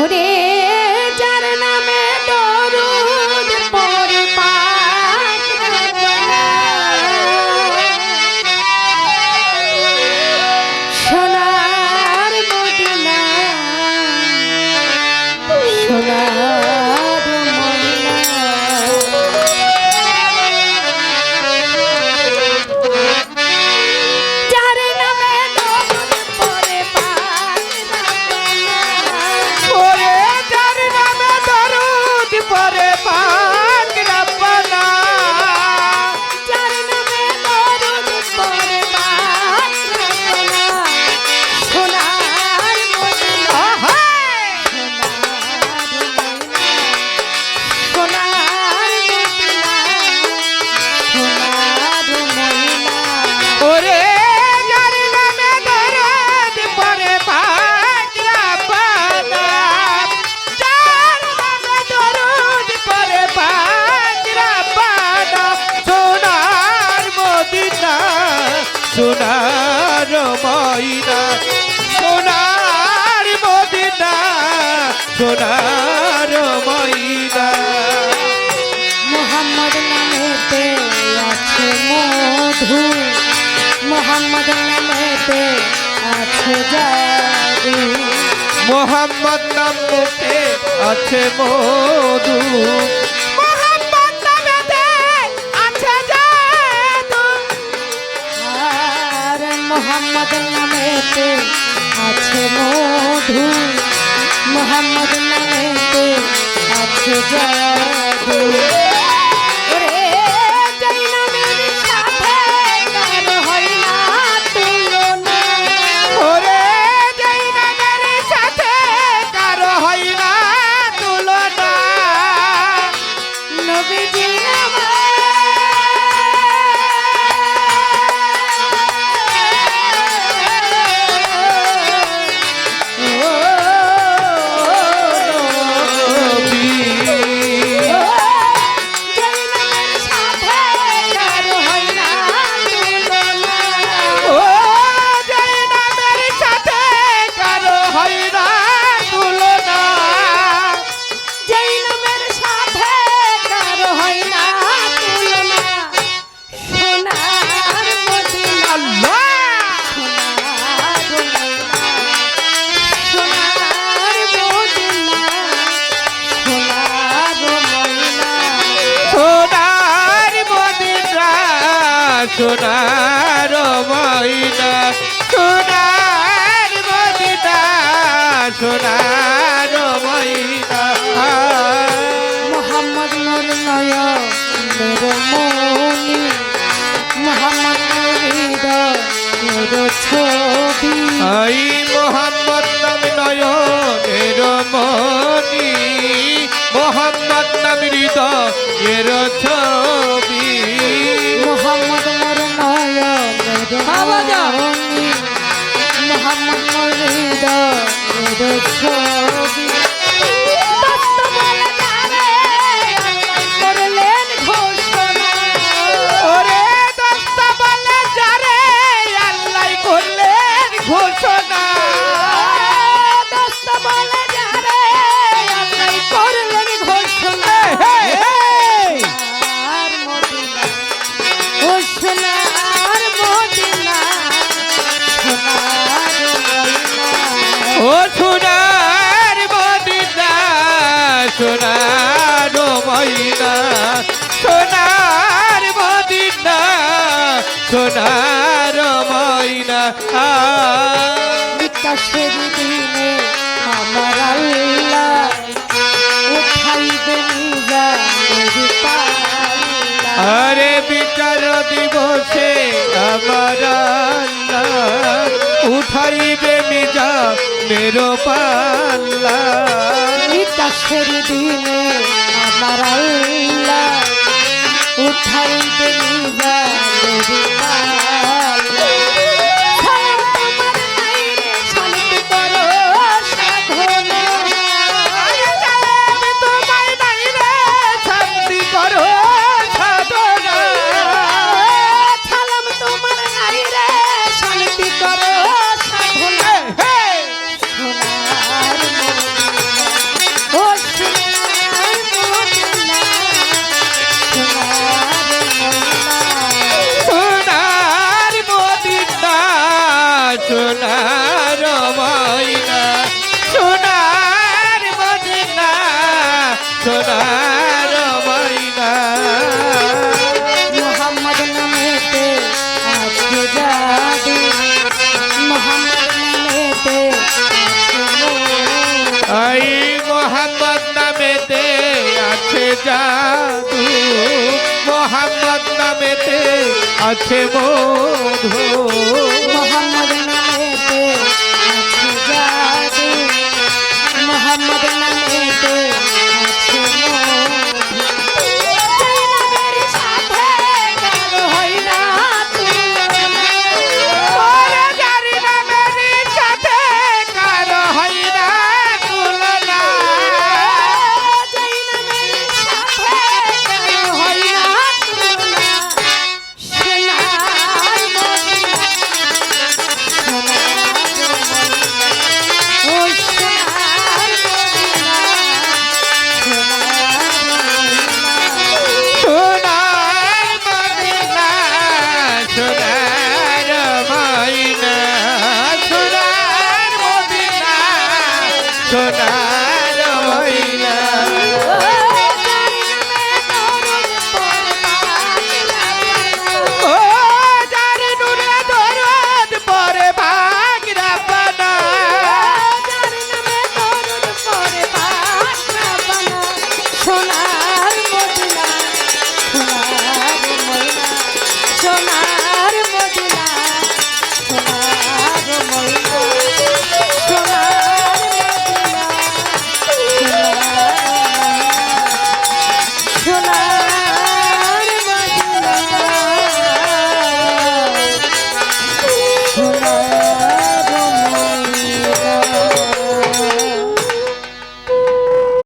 ওরে যার নামে দরুদ পড়ে পাক রব্বানা সোনার মদিনা সোনার মদিনা যার নামে দরুদ পড়ে পাক রব্বানা ওরে যার নামে দরুদ পড়ে পাক রব্বানা যার নামে দরুদ পড়ে পাক রব্বানা সোনার মদিনা ওরে যার নামে দরুদ পড়ে পাক রব্বানা যার নামে দরুদ পড়ে পাক রব্বানা সোনার মদিনা সোনার ময়না সোনার মদিনা সোনার ময়না মোহাম্মদ নামেতে আছে মধু মোহাম্মদ নামেতে আছে জাদু মোহাম্মদ নাম মুখে আছে মধু মোহাম্মদ নামেতে আছে জাদু আর মোহাম্মদ নামেতে আছে মধু মোহাম্মদ নামেতে আছে জাদু ওরে যাই নামের সাথে কার হয় না তুলনা ওরে যেই নামের সাথে কারো হয় না তুলনা নবীজি ও যেই নামের সাথে কারো হয় না তুলনা যেই নামের সাথে কার হয় না তুলনা সোনার মদিনা আল্লাহ সোনার মদিনা সোনার মদিনা সোনার মদিনা সোনার মদিনা সোনার ময়না সোনার মদিনা সোনার ময়না মোহাম্মদ নূর নয়ন মনি মোহাম্মদ নূর হৃদয় ছবি আই মোহাম্মদ নাম নয়নের মনি মোহাম্মদ নাম হৃদয়ের ছবি মোহাম্মদ নূর নয়ন মনি মোহাম্মদ নূর হৃদয় ছবি দস্ত বলে যারে করলেন ঘোষণা ওরে দস্তা বলে যারে আল্লাহ করলেন ঘোষণা দস্ত বলে যারে আল্লাহ করলেন ঘোষণা আর মদিনা ও সোনার মদিনা সোনার মদিনা ও সোনার মদিনা সোনার ময়না সোনার মদিনা সোনার ময়না বিকাশের দিনে আমার আল্লাহ উঠাইবে নিজানের পাল্লা আরে বিচার দিবসে আমার আল্লাহ উঠাইবে মিজা মেরো পাল্লা বিকাশের দিনে আমার আল্লাহ উঠাইবে নিজানের পাল্লা সালাম তোমার নাই রে শান্তি করো সাধনা তোমায় নাই রে শান্তি করো সাধনা সালাম তোমার নাই রে শান্তি করো সাধনা সোনার মদিনা এই মোহাম্মদ নামেতে আছে জাদু, মোহাম্মদ নামেতে আছে মধু, মোহাম্মদ নামেতে আছে জাদু, মোহাম্মদ নামেতে আছে মধু। যেই নামের সাথে কারো হয় না তুলনা। ওরে যার নামের সাথে কারো হয় না তুলনা, যেই নামের সাথে কারো হয় না তুলনা। সোনার মদিনা, সোনার মদিনা, ও সোনার মদিনা, সোনার মদিনা। সোনার মদিনা, সোনার মদিনা, সোনার মদিনা, সোনার